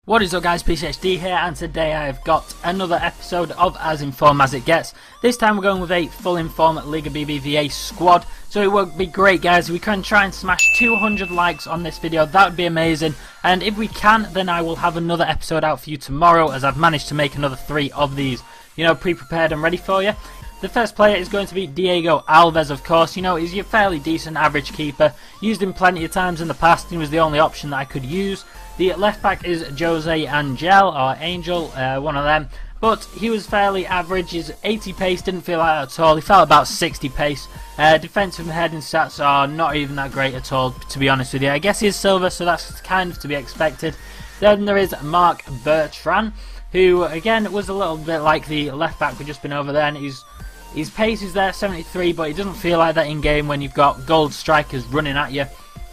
What is up guys, PCHD here, and today I have got another episode of As Informed As It Gets. This time we're going with a full informed Liga BBVA squad, so it would be great guys if we can try and smash 200 likes on this video. That would be amazing, and if we can, then I will have another episode out for you tomorrow, as I've managed to make another 3 of these, pre-prepared and ready for you. The first player is going to be Diego Alves, of course. He's your fairly decent average keeper. Used him plenty of times in the past. He was the only option that I could use. The left back is Jose Angel, one of them. But he was fairly average. His 80 pace didn't feel like that at all. He felt about 60 pace. Defensive and heading stats are not even that great at all, to be honest with you. I guess he's silver, so that's kind of to be expected. Then there is Marc Bertrand, who again was a little bit like the left back we've just been over there, and his pace is there, 73, but it doesn't feel like that in game when you've got gold strikers running at you.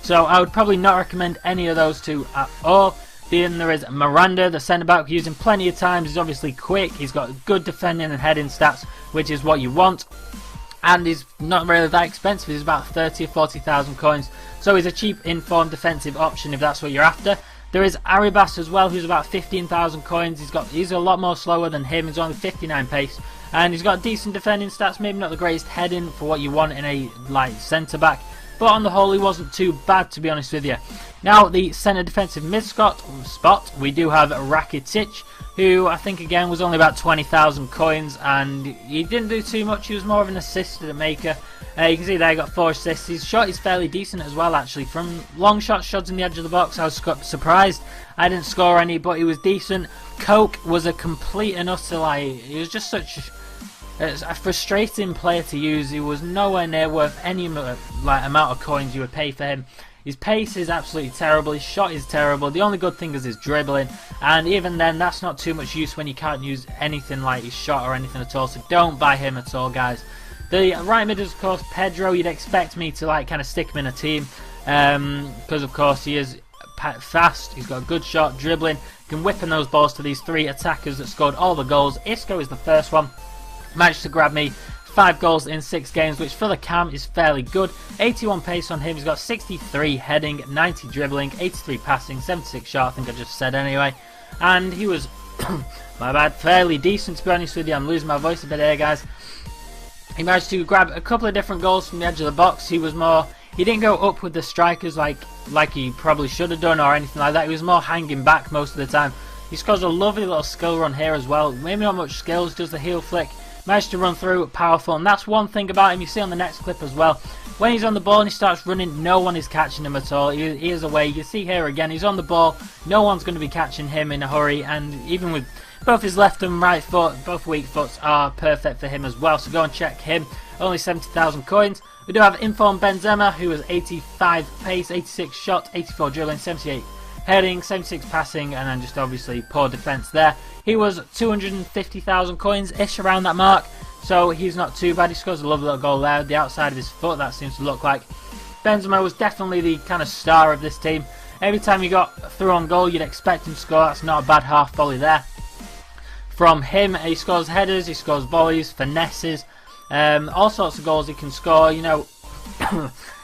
So I would probably not recommend any of those two at all. Then there is Miranda, the centre back, we use him plenty of times. He's obviously quick, he's got good defending and heading stats, which is what you want. And he's not really that expensive, he's about 30 or 40,000 coins. So he's a cheap informed defensive option if that's what you're after. There is Arribas as well, who's about 15,000 coins. He's a lot more slower than him, he's only 59 pace. And he's got decent defending stats, maybe not the greatest heading for what you want in a centre back, but on the whole he wasn't too bad, to be honest with you. Now the centre defensive mid spot, we do have Rakitic, who I think again was only about 20,000 coins, and he didn't do too much. He was more of an assist maker. You can see there he got 4 assists. His shot is fairly decent as well, actually. From long shots in the edge of the box, I was surprised I didn't score any, but he was decent. Coke was a complete and utter he was just such a frustrating player to use. He was nowhere near worth any amount of coins you would pay for him. His pace is absolutely terrible, his shot is terrible. The only good thing is his dribbling, and even then that's not too much use when you can't use anything like his shot or anything at all, so don't buy him at all guys. The right mid is of course Pedro. You'd expect me to kind of stick him in a team, because of course he is fast, he's got a good shot, dribbling, can whip in those balls to these 3 attackers that scored all the goals. Isco is the first one, managed to grab me 5 goals in 6 games, which for the cam is fairly good. 81 pace on him, he's got 63 heading, 90 dribbling, 83 passing, 76 shot, I think I just said anyway. And he was, my bad, fairly decent, to be honest with you. I'm losing my voice a bit here guys. He managed to grab a couple of different goals from the edge of the box. He didn't go up with the strikers like he probably should have done or anything like that. He was more hanging back most of the time. He scores a lovely little skill run here as well. Maybe not much skills, does the heel flick. Managed to run through, powerful, and that's one thing about him you see on the next clip as well. When he's on the ball and he starts running, no one is catching him at all. He is away. You see here again, he's on the ball, no one's going to be catching him in a hurry, and even with both his left and right foot, both weak foots are perfect for him as well, so go and check him. Only 70,000 coins. We do have Informed Benzema, who has 85 pace, 86 shot, 84 dribbling, 78 heading, 76 passing, and then just obviously poor defense there. He was 250,000 coins-ish around that mark, so he's not too bad. He scores a lovely little goal there, the outside of his foot, that seems to look like. Benzema was definitely the kind of star of this team. Every time you got through on goal, you'd expect him to score. That's not a bad half volley there from him. He scores headers, he scores volleys, finesses, all sorts of goals he can score,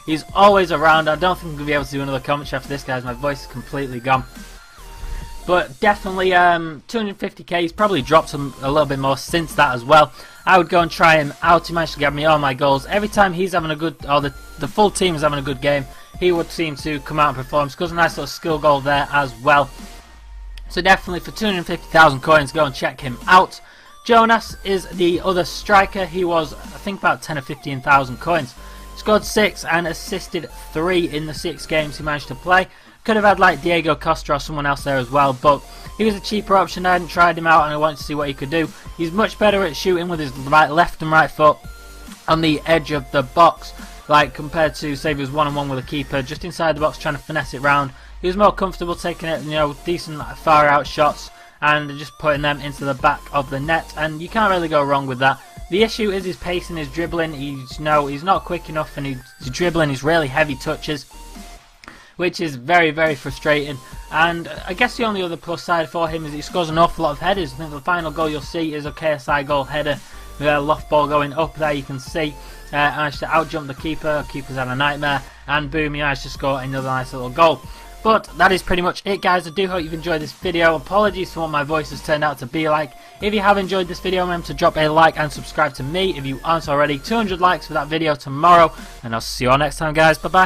He's always around. I don't think I'm going to be able to do another commentary after this, guys. My voice is completely gone. But definitely 250k. He's probably dropped a little bit more since that as well. I would go and try him out. He managed to get me all my goals. Every time he's having a good, or the full team is having a good game, he would seem to come out and perform. Scores a nice little skill goal there as well. So definitely for 250,000 coins, go and check him out. Jonas is the other striker. He was, I think, about 10 or 15,000 coins. Scored 6 and assisted 3 in the 6 games he managed to play. Could have had like Diego Costa or someone else there as well, but he was a cheaper option. I hadn't tried him out and I wanted to see what he could do. He's much better at shooting with his left and right foot on the edge of the box, compared to say if he was one-on-one with a keeper, just inside the box trying to finesse it round. He was more comfortable taking it, decent far out shots and just putting them into the back of the net, and you can't really go wrong with that. The issue is his pace and his dribbling. He's not quick enough, and his dribbling is really heavy touches, which is very, very frustrating. And I guess the only other plus side for him is he scores an awful lot of headers. I think the final goal you'll see is a KSI goal header with a loft ball going up there. You can see managed to outjump the keeper. Keeper's had a nightmare, and boom, he managed to score another nice little goal. But that is pretty much it, guys. I do hope you've enjoyed this video. Apologies for what my voice has turned out to be like. If you have enjoyed this video, remember to drop a like and subscribe to me if you aren't already. 200 likes for that video tomorrow, and I'll see you all next time, guys. Bye bye.